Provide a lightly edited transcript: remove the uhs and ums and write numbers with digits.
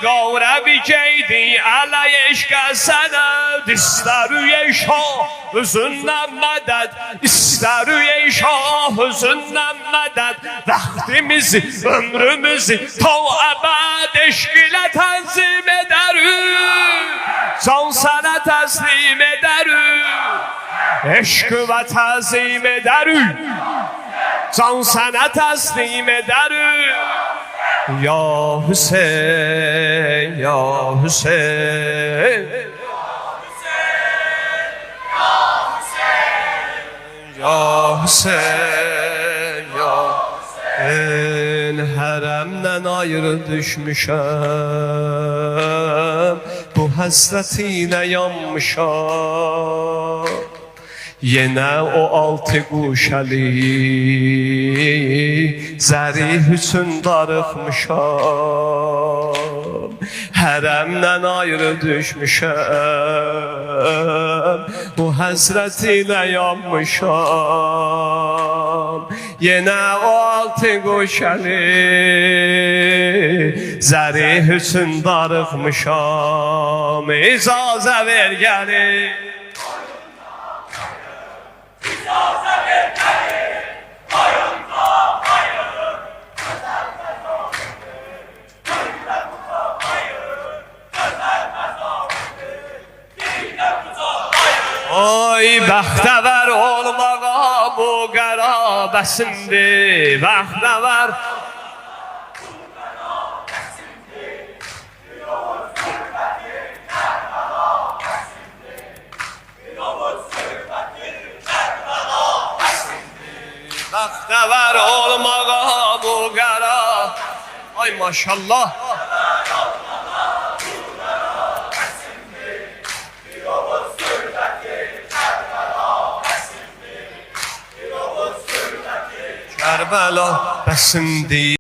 قاره بیجیدی علی عشق سند استروی شاه حزنم مدد استروی شاه حزنم مدد وقتimizi ömrümüzü ta ebed eşkile tenzim ederim son sana teslim ederim eşkı ve tazim ederim son sana teslim ederim ya Hüseyin ya Hüseyin ya Hüseyin ya Hüseyin hərəmdən ayrı düşmüşəm bu həsrətinə yanmışam yenə o altı quşəli zərif üçün darıxmışam hərəmdən ayrı düşmüşəm bu həsrətinə yanmışam yenə o altı quşəli zərif üçün darıxmışam icazə ver gəlir Oy bəxtəvər olmağa bu qərabəsindir bəxtəvər bəxtəvər olmağa bu qəra ay maşallah Kərbəla bəsindir